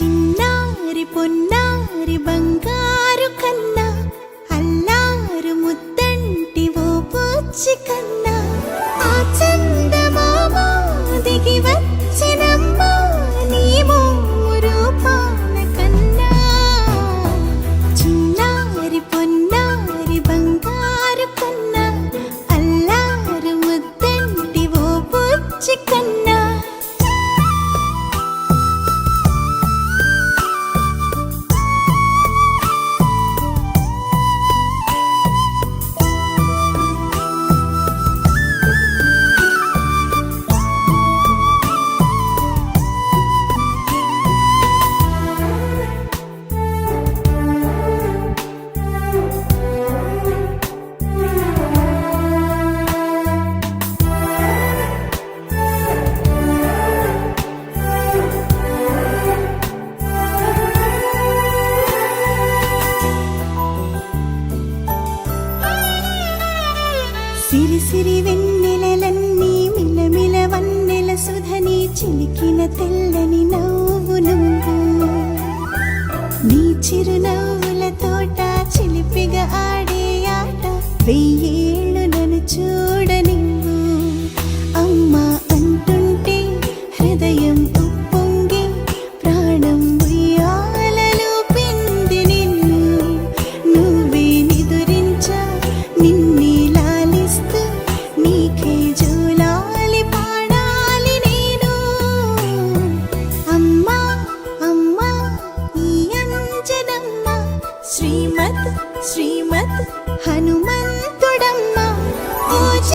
చిన్నారి పొన్నారి బంగారు కన్నా అల్లారు ముద్దంటి ఓ బుచ్చి కన్నా ఆ చందమామ దిగి వచ్చినమ్మా నీ మూరు పాల కన్నా చిన్నారి పొన్నారి బంగారు కన్నా అల్లారు ముద్దంటి ఓ బుచ్చి కన్నా సిరి సిరి వెన్నెలలన్నీ మిలమిల వన్నెల సుధని చిలికిన తెల్లని నవ్వు నువ్వు నీ చిరునవ్వుల తోట చిలిపిగా ఆడే ఆట వెయ్యేళ్ళు నన్ను